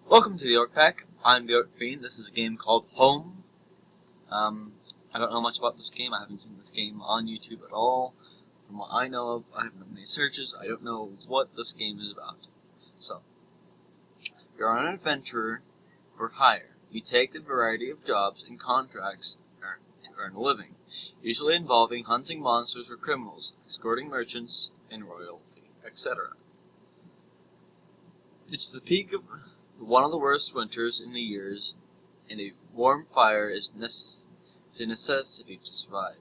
Welcome to the Orc Pack. I'm the Orc Fiend. This is a game called Home. I don't know much about this game. I haven't seen this game on YouTube at all. From what I know of, I haven't done any searches. I don't know what this game is about. So, you're on an adventure for hire. You take a variety of jobs and contracts to earn a living, usually involving hunting monsters or criminals, escorting merchants and royalty, etc. It's the peak of one of the worst winters in the years, and a warm fire is a necessity to survive.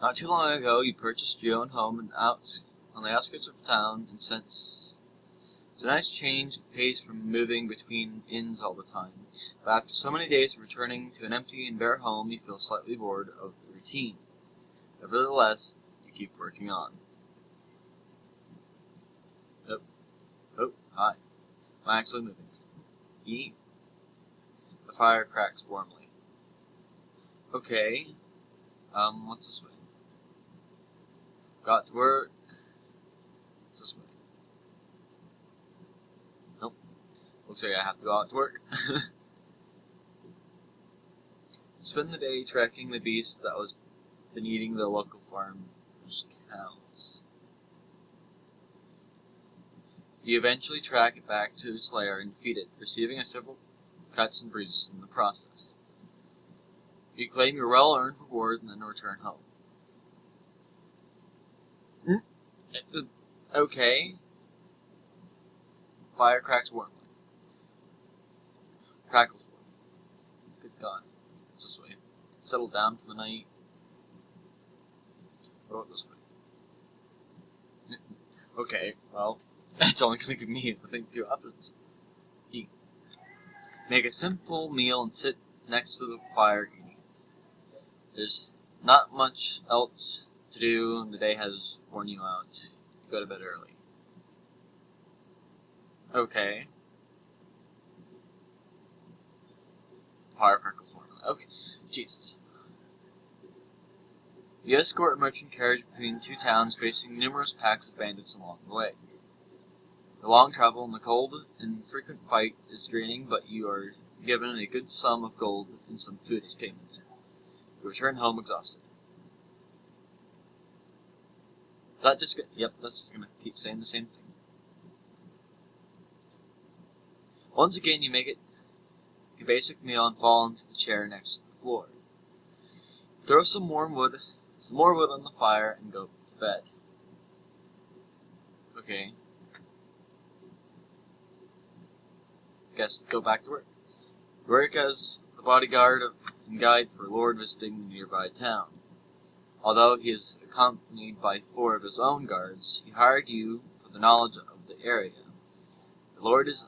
Not too long ago, you purchased your own home on the outskirts of town, and since it's a nice change of pace from moving between inns all the time, but after so many days of returning to an empty and bare home, you feel slightly bored of the routine. Nevertheless, you keep working on. Oh, hi. I'm actually moving. E. The fire cracks warmly. Okay. What's this way? Got to work. What's this way? Nope. Looks like I have to go out to work. Spend the day tracking the beast that was been eating the local farm's cows. You eventually track it back to its lair and feed it, receiving several cuts and bruises in the process. You claim your well-earned reward and then return home. Okay. Fire cracks warmly. Crackles warmly. Good God. It's this way. Settle down for the night. What about this way? Okay, well, it's only going to give me, I think, 2 options. Eat. Make a simple meal and sit next to the fire eating it. There's not much else to do, and the day has worn you out. You go to bed early. Okay. Fire crackles warmly. Okay. Jesus. You escort a merchant carriage between 2 towns, facing numerous packs of bandits along the way. The long travel and the cold and frequent fight is draining, but you are given a good sum of gold and some food as payment. You return home exhausted. Yep, that's just gonna keep saying the same thing. Once again, you make it a basic meal and fall into the chair next to the floor. Throw some more wood on the fire and go to bed. Okay. Guess go back to work. Work as the bodyguard and guide for a lord visiting the nearby town. Although he is accompanied by 4 of his own guards, he hired you for the knowledge of the area. The lord is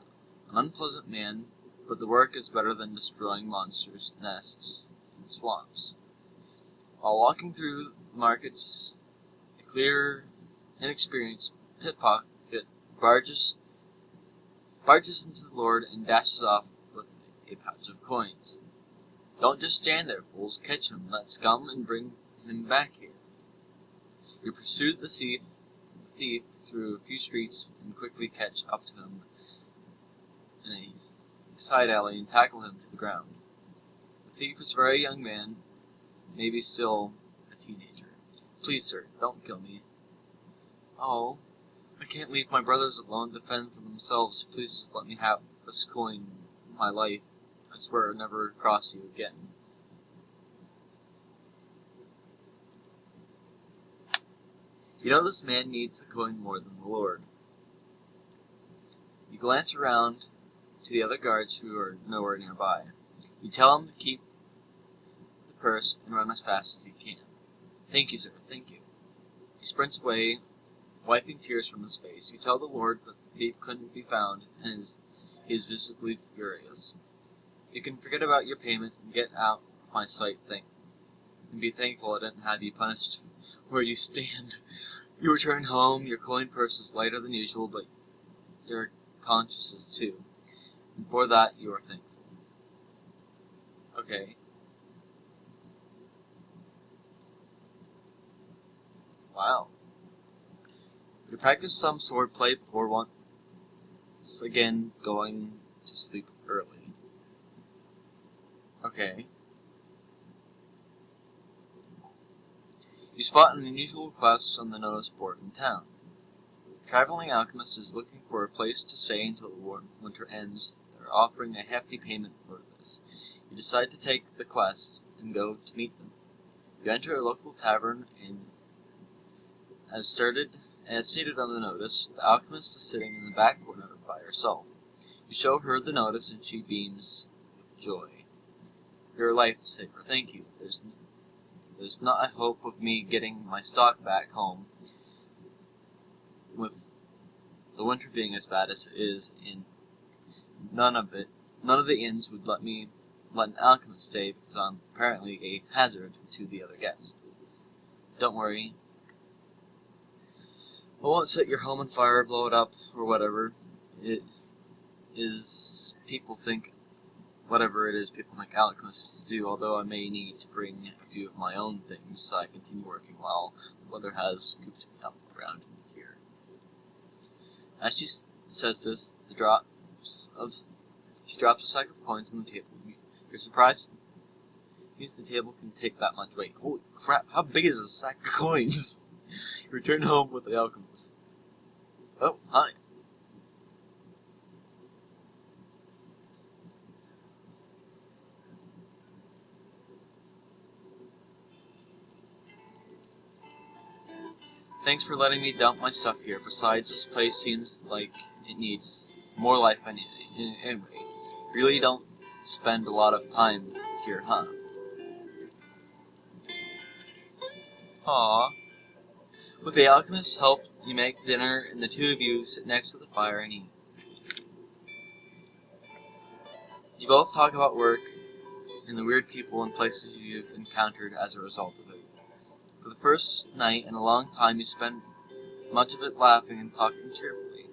an unpleasant man, but the work is better than destroying monsters' nests in swamps. While walking through the markets, a clear, inexperienced pickpocket barges into the lord and dashes off with a pouch of coins. Don't just stand there, fools. Catch him, that scum, and bring him back here. You pursue the thief through a few streets and quickly catch up to him in a side alley and tackle him to the ground. The thief is a very young man, maybe still a teenager. Please, sir, don't kill me. Oh, I can't leave my brothers alone to fend for themselves. Please just let me have this coin in my life. I swear I'll never cross you again. You know this man needs the coin more than the lord. You glance around to the other guards who are nowhere nearby. You tell them to keep the purse and run as fast as you can. Thank you, sir, thank you. He sprints away, wiping tears from his face. You tell the lord that the thief couldn't be found, and he is visibly furious. You can forget about your payment and get out of my sight, and be thankful I didn't have you punished where you stand. You return home. Your coin purse is lighter than usual, but your conscience is too, and for that you are thankful. Okay. Wow. You practice some swordplay before once again going to sleep early. Okay. You spot an unusual quest on the notice board in town. A traveling alchemist is looking for a place to stay until the winter ends. They're offering a hefty payment for this. You decide to take the quest and go to meet them. You enter a local tavern and as stated on the notice, the alchemist is sitting in the back corner by herself. You show her the notice and she beams with joy. You're a lifesaver, thank you. There's not a hope of me getting my stock back home, with the winter being as bad as it is, in none of the inns would let an alchemist stay because I'm apparently a hazard to the other guests. Don't worry. I won't set your home on fire, blow it up, or whatever. Whatever it is people think alchemists do, although I may need to bring a few of my own things so I continue working while the weather has cooped me up around here. As she says this, she drops a sack of coins on the table. You're surprised the table can take that much weight. Holy crap, how big is a sack of coins? You return home with the alchemist. Oh, hi. Thanks for letting me dump my stuff here. Besides, this place seems like it needs more life anyway. Really don't spend a lot of time here, huh? Aww. With the alchemist's help, you make dinner, and the two of you sit next to the fire and eat. You both talk about work and the weird people and places you've encountered as a result of it. For the first night in a long time, you spend much of it laughing and talking cheerfully.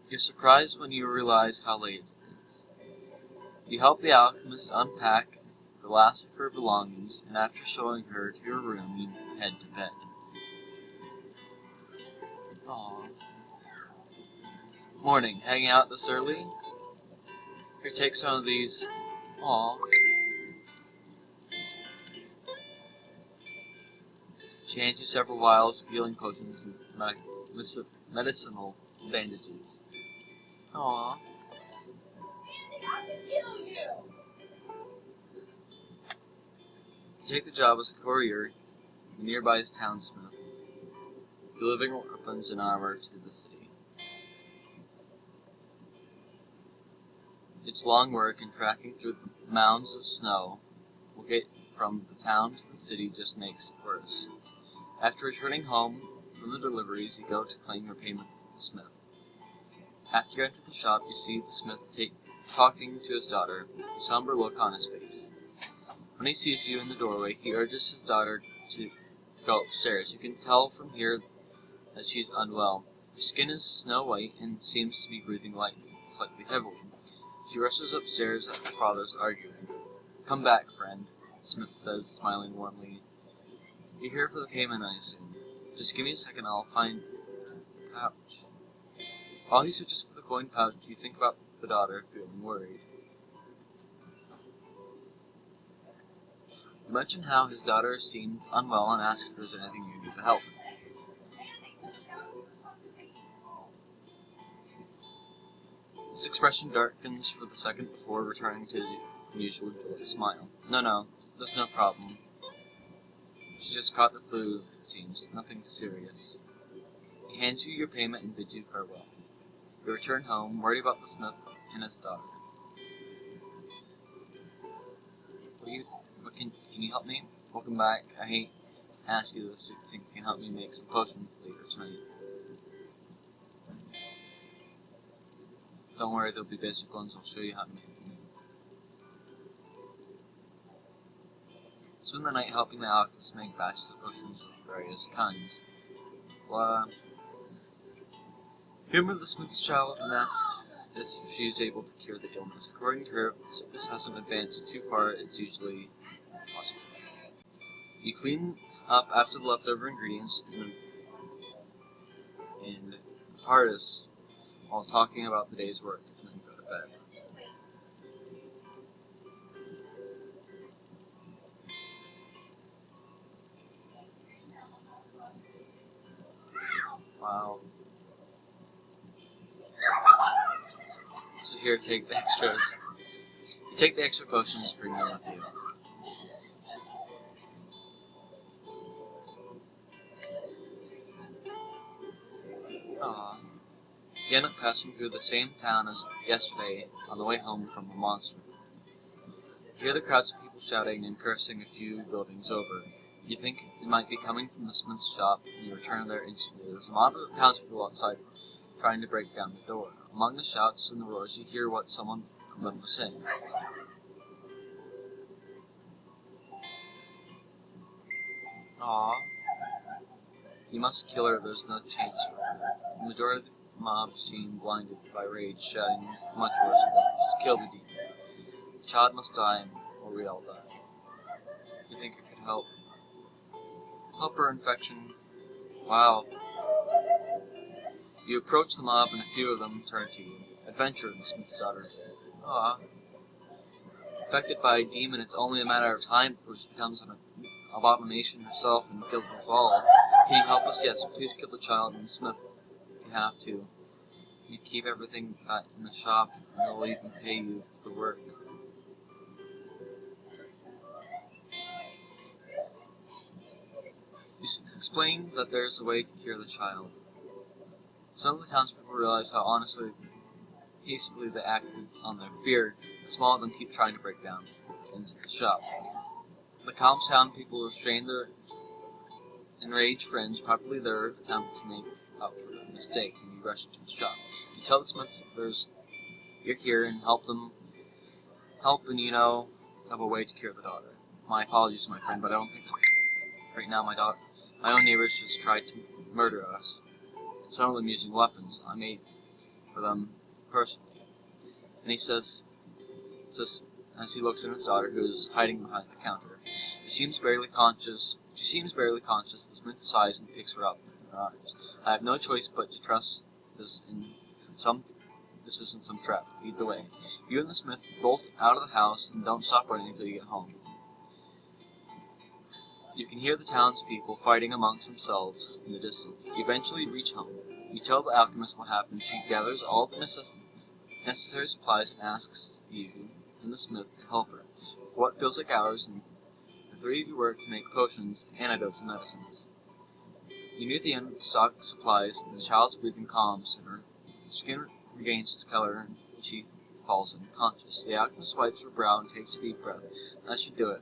You're surprised when you realize how late it is. You help the alchemist unpack the last of her belongings, and after showing her to your room, you head to bed. Aww. Morning, hanging out this early? Here, take some of these. Aww. She hands you several vials of healing potions and medicinal bandages. Aww. You take the job as a courier in the nearby townsmith, delivering weapons and armor to the city. It's long work, and tracking through the mounds of snow will get from the town to the city just makes it worse. After returning home from the deliveries, you go to claim your payment from the smith. After you enter the shop, you see the smith talking to his daughter, a somber look on his face. When he sees you in the doorway, he urges his daughter to go upstairs. You can tell from here that she's unwell. Her skin is snow white and seems to be breathing slightly heavily. She rushes upstairs at her father's arguing. Come back, friend, the smith says, smiling warmly. You're here for the payment, I assume. Just give me a second, I'll find the pouch. While he searches for the coin pouch, you think about the daughter, feeling worried. You mention how his daughter seemed unwell and ask if there's anything you need to help. His expression darkens for the second before returning to his usual joyous smile. No, there's no problem. She just caught the flu, it seems. Nothing serious. He hands you your payment and bids you farewell. You return home, worried about the smith and his daughter. Can you help me? Welcome back. I hate to ask you this. Do you think you can help me make some potions later tonight? Don't worry, they'll be basic ones. I'll show you how to make them. Spend the night helping the alchemist make batches of potions of various kinds. Humor the smith's child and asks if she's able to cure the illness. According to her, if the sickness hasn't advanced too far, it's usually possible. You clean up after the leftover ingredients, and the hardest while talking about the day's work, and then go to bed. Wow. So here, take the extras. You take the extra potions, bring them with you. Aww. You end up passing through the same town as yesterday on the way home from a monster. You hear the crowds of people shouting and cursing a few buildings over. You think it might be coming from the smith's shop, and you return there instantly. There's a mob of townspeople outside trying to break down the door. Among the shouts and the roars, you hear what someone of them was saying. Aww. You must kill her, there's no chance for her. The majority of the mob seem blinded by rage, shouting much worse things. Kill the demon. The child must die, or we all die. You think it could help? Help her infection. Wow. You approach the mob, and a few of them turn to you. Adventure, the smith's daughters. Ah. Affected by a demon, it's only a matter of time before she becomes an abomination herself and kills us all. Can you help us? Yes, please kill the child and the smith if you have to. You keep everything in the shop, and they'll even pay you for the work. You explain that there's a way to cure the child. Some of the townspeople realize how hastily they acted on their fear. The small of them keep trying to break down into the shop. The calm town people restrain their enraged friends, probably their attempt to make up for the mistake, and you rush into the shop. You tell the smiths you're here and help, and you know of a way to cure the daughter. My apologies, my friend, but I don't think that right now my own neighbors just tried to murder us. And some of them using weapons I made for them personally. And he says as he looks at his daughter, who is hiding behind the counter. She seems barely conscious. The smith sighs and picks her up in her arms. I have no choice but to trust this isn't some trap. Lead the way. You and the smith bolt out of the house and don't stop running until you get home. You can hear the townspeople fighting amongst themselves in the distance. You eventually reach home. You tell the alchemist what happened. She gathers all the necessary supplies and asks you and the smith to help her. For what feels like hours, and the three of you work to make potions, antidotes, and medicines. You near the end of the stock supplies, and the child's breathing calms, and her skin regains its color, and she falls unconscious. The alchemist wipes her brow and takes a deep breath. That should do it.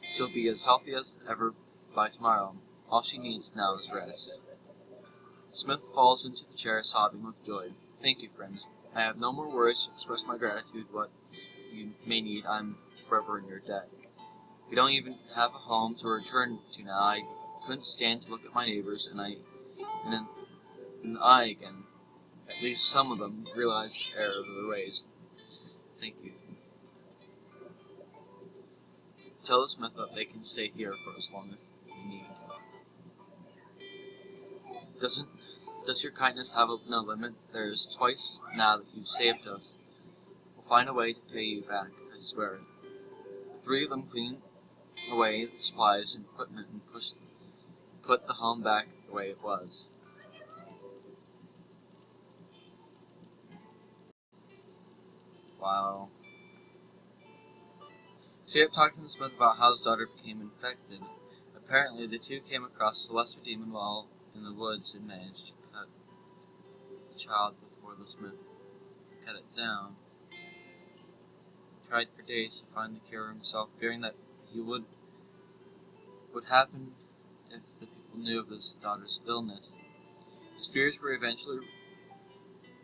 She'll be as healthy as ever by tomorrow. All she needs now is rest. The smith falls into the chair, sobbing with joy. Thank you, friends. I have no more words to express my gratitude. What you may need, I'm forever in your debt. We don't even have a home to return to now. I couldn't stand to look at my neighbors in the eye again. At least some of them realize the error of their ways. Thank you. Tell the smith that they can stay here for as long as they need. Does your kindness have no limit? There's twice now that you've saved us. We'll find a way to pay you back, I swear. The three of them clean away the supplies and equipment and put the home back the way it was. Wow. So you have talked to the smith about how his daughter became infected. Apparently the two came across a lesser demon while in the woods and managed to cut the child before the smith cut it down. He tried for days to find the cure himself, fearing that he would happen if the people knew of his daughter's illness. His fears were eventually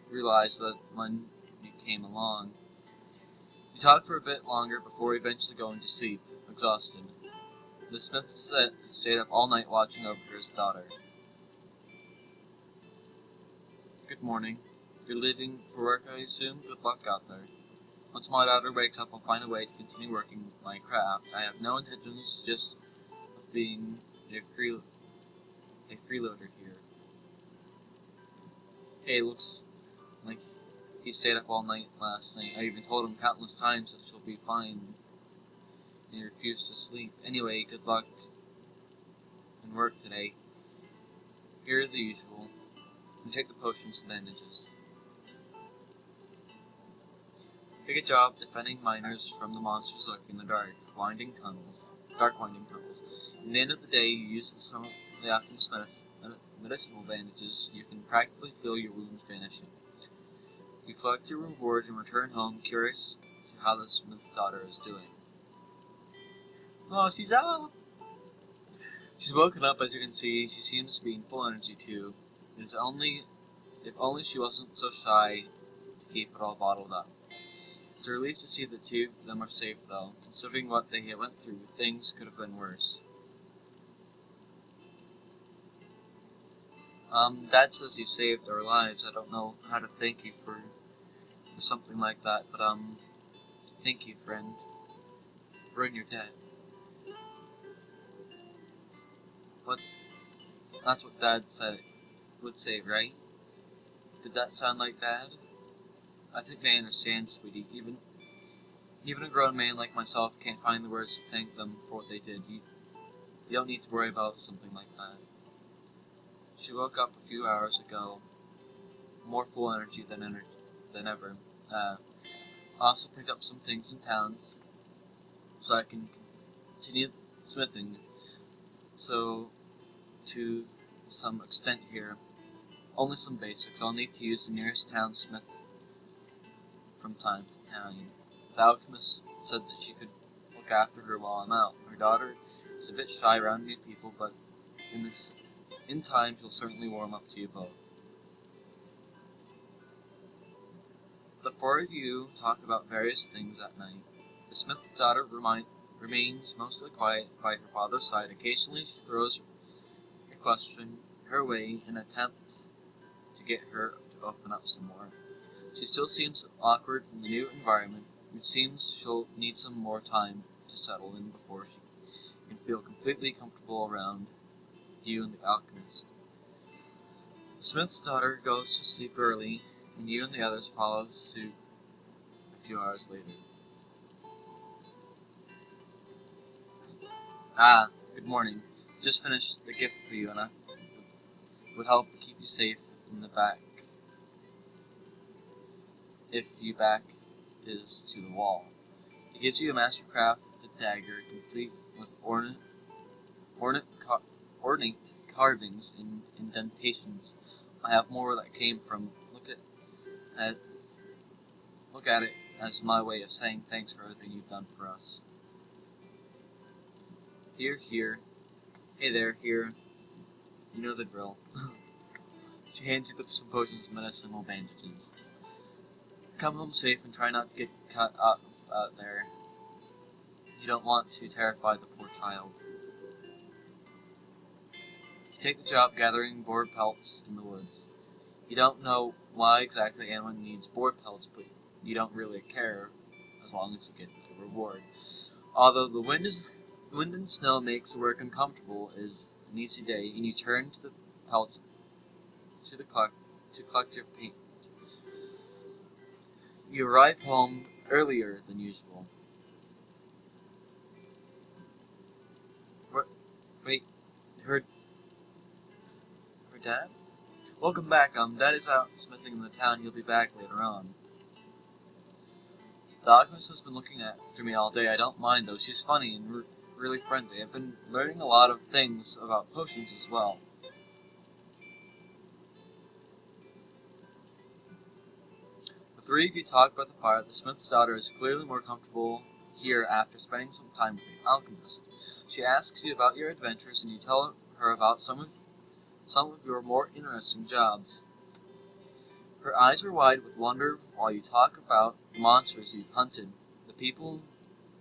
realized that when you came along. He talked for a bit longer before eventually going to sleep, exhausted. The smith stayed up all night watching over his daughter. Good morning. You're leaving for work, I assume? Good luck out there. Once my daughter wakes up, I'll find a way to continue working my craft. I have no intentions just of being a freeloader here. Hey, looks Like, he stayed up all night last night. I even told him countless times that she'll be fine, and he refused to sleep. Anyway, good luck in work today. Here are the usual. And take the potions and bandages. Take a job defending miners from the monsters lurking in the dark winding tunnels. In the end of the day, you use some of the alchemist's medicinal bandages. You can practically feel your wounds vanishing. You collect your reward and return home, curious to how the smith's daughter is doing. Oh, she's up! She's woken up, as you can see. She seems to be in full energy too. If only she wasn't so shy to keep it all bottled up. It's a relief to see the two of them are safe, though. Considering what they went through, things could have been worse. Dad says you saved our lives. I don't know how to thank you for something like that, but thank you, friend. We're in your debt. That's what Dad would say, right? Did that sound like Dad? I think they understand, sweetie. Even a grown man like myself can't find the words to thank them for what they did. You don't need to worry about something like that. She woke up a few hours ago, more full energy than ever. I also picked up some things in towns, so I can continue smithing. So, to some extent here, only some basics. I'll need to use the nearest town smith from time to time. The alchemist said that she could look after her while I'm out. Her daughter is a bit shy around new people, but in time she'll certainly warm up to you both. The four of you talk about various things at night. The smith's daughter remains mostly quiet by her father's side. Occasionally she throws a question her way in an attempt to get her to open up some more. She still seems awkward in the new environment. It seems she'll need some more time to settle in before she can feel completely comfortable around you and the alchemist. The smith's daughter goes to sleep early, and you and the others follow suit a few hours later. Ah, good morning. Just finished the gift for you, and I would help keep you safe in the back. If you back is to the wall. He gives you a mastercrafted dagger, complete with ornate carvings and indentations. I have more that came from. Look at it as my way of saying thanks for everything you've done for us. Here. Hey there, here. You know the drill. She hands you some potions and medicinal bandages. Come home safe and try not to get cut up out there. You don't want to terrify the poor child. You take the job gathering boar pelts in the woods. You don't know why exactly anyone needs boar pelts, but you don't really care as long as you get the reward. Although the wind and snow makes the work uncomfortable, it is an easy day, and you turn to the pelts to collect your payment. You arrive home earlier than usual. Wait, her dad? Welcome back. Dad is out smithing in the town. He'll be back later on. The alchemist has been looking after me all day. I don't mind, though. She's funny and really friendly. I've been learning a lot of things about potions as well. The three of you talk by the fire. The smith's daughter is clearly more comfortable here after spending some time with the alchemist. She asks you about your adventures, and you tell her about some of your more interesting jobs. Her eyes are wide with wonder while you talk about the monsters you've hunted, the people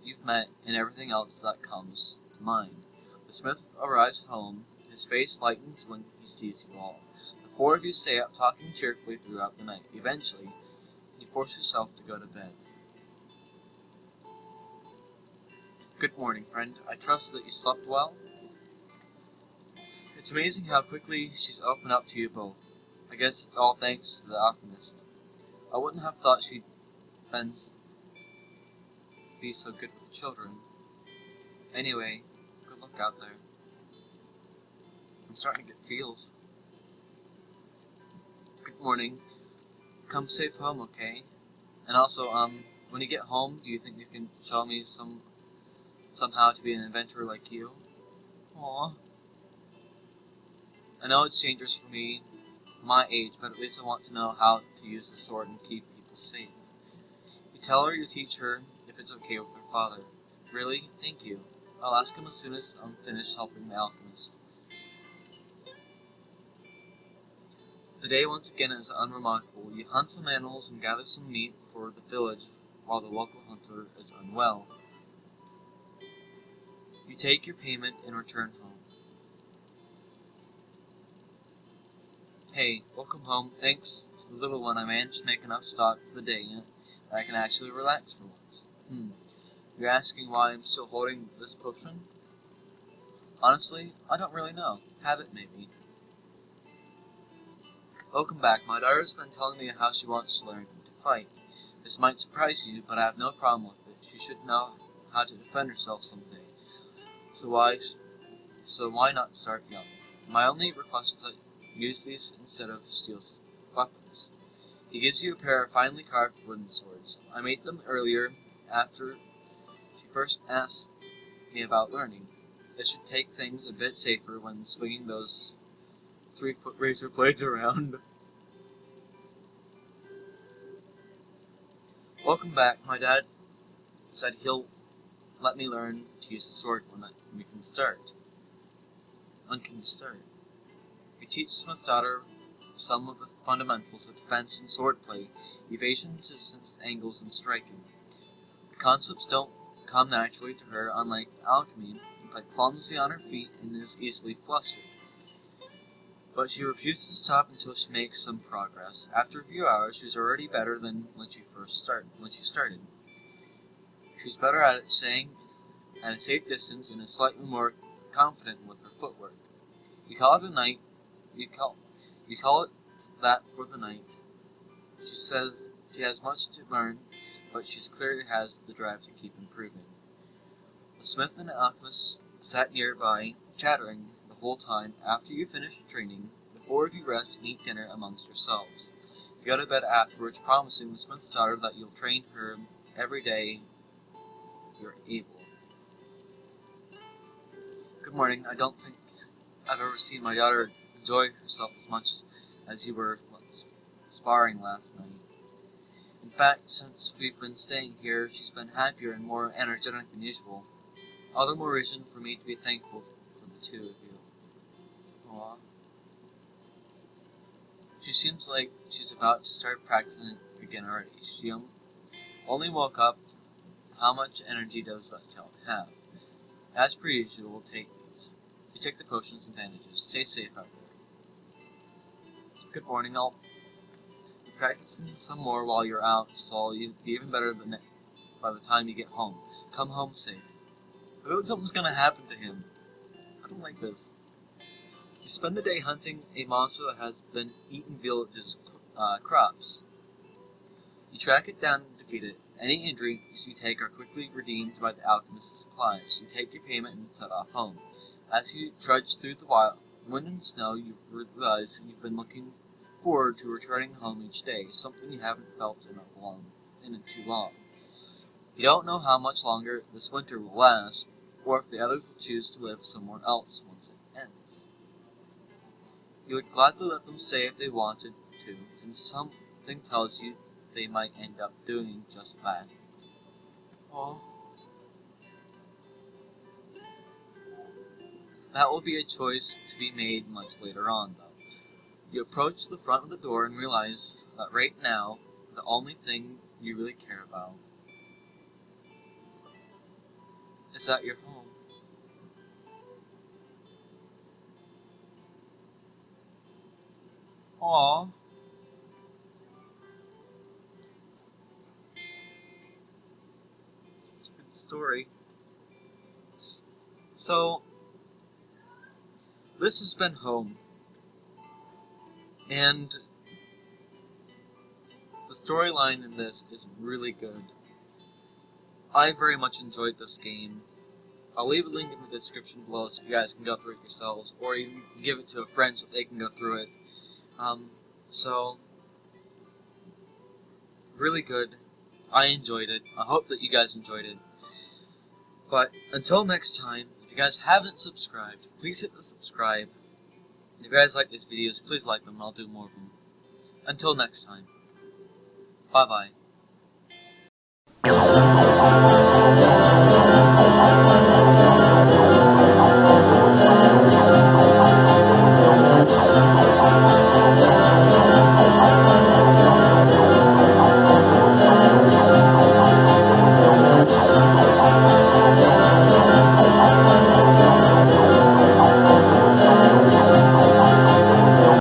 you've met, and everything else that comes to mind. The smith arrives home. His face lightens when he sees you all. The four of you stay up talking cheerfully throughout the night. Eventually, you force yourself to go to bed. Good morning, friend. I trust that you slept well. It's amazing how quickly she's opened up to you both. I guess it's all thanks to the alchemist. I wouldn't have thought she'd be so good with children. Anyway, good luck out there. I'm starting to get feels. Good morning. Come safe home, okay? And also, when you get home, do you think you can show me somehow to be an adventurer like you? Aww. I know it's dangerous for me, my age, but at least I want to know how to use the sword and keep people safe. You tell her you teach her if it's okay with her father. Really? Thank you. I'll ask him as soon as I'm finished helping the alchemist. The day once again is unremarkable. You hunt some animals and gather some meat for the village while the local hunter is unwell. You take your payment and return home. Hey, welcome home. Thanks to the little one, I managed to make enough stock for the day that I can actually relax for once. You're asking why I'm still holding this potion? Honestly, I don't really know. Habit, maybe. Welcome back. My daughter's been telling me how she wants to learn to fight. This might surprise you, but I have no problem with it. She should know how to defend herself someday. So why not start young? My only request is that you use these instead of steel weapons. He gives you a pair of finely carved wooden swords. I made them earlier after she first asked me about learning. It should take things a bit safer when swinging those 3-foot razor blades around. Welcome back. My dad said he'll let me learn to use a sword when we can start. When can you start? We teach Smith's daughter some of the fundamentals of defense and swordplay, evasion, distance, angles, and striking. The concepts don't come naturally to her, unlike alchemy, but clumsy on her feet and is easily flustered. But she refuses to stop until she makes some progress. After a few hours, she's already better than when she started. She's better at staying at a safe distance and is slightly more confident with her footwork. You call it a night. You call it that for the night. She says she has much to learn, but she clearly has the drive to keep improving. The smith and the alchemist sat nearby, chattering the whole time. After you finish training, the four of you rest and eat dinner amongst yourselves. You go to bed afterwards, promising the smith's daughter that you'll train her every day you're able. Good morning. I don't think I've ever seen my daughter enjoy herself as much as you were sparring last night. In fact, since we've been staying here, she's been happier and more energetic than usual. All the more reason for me to be thankful for the two of you. Aww. She seems like she's about to start practicing again already. She only woke up. How much energy does that child have? As per usual, we'll take these. You take the potions and bandages. Stay safe out there. Good morning. I'll be practicing some more while you're out, so you'll be even better by the time you get home. Come home safe. What if something's gonna happen to him? I don't like this. You spend the day hunting a monster that has been eating villages' crops. You track it down and defeat it. Any injuries you take are quickly redeemed by the alchemist's supplies. You take your payment and set off home. As you trudge through the wind and snow, you realize you've been looking forward to returning home each day, something you haven't felt in too long. You don't know how much longer this winter will last, or if the others will choose to live somewhere else once it ends. You would gladly let them stay if they wanted to, and something tells you they might end up doing just that. Oh. That will be a choice to be made much later on, though. You approach the front of the door and realize that right now, the only thing you really care about is that you're home. Aww. Such a good story. So, this has been home. And the storyline in this is really good. I very much enjoyed this game. I'll leave a link in the description below so you guys can go through it yourselves, or you can give it to a friend so they can go through it. So, really good. I enjoyed it. I hope that you guys enjoyed it. But until next time, if you guys haven't subscribed, please hit the subscribe. And if you guys like these videos, please like them. I'll do more of them. Until next time. Bye-bye.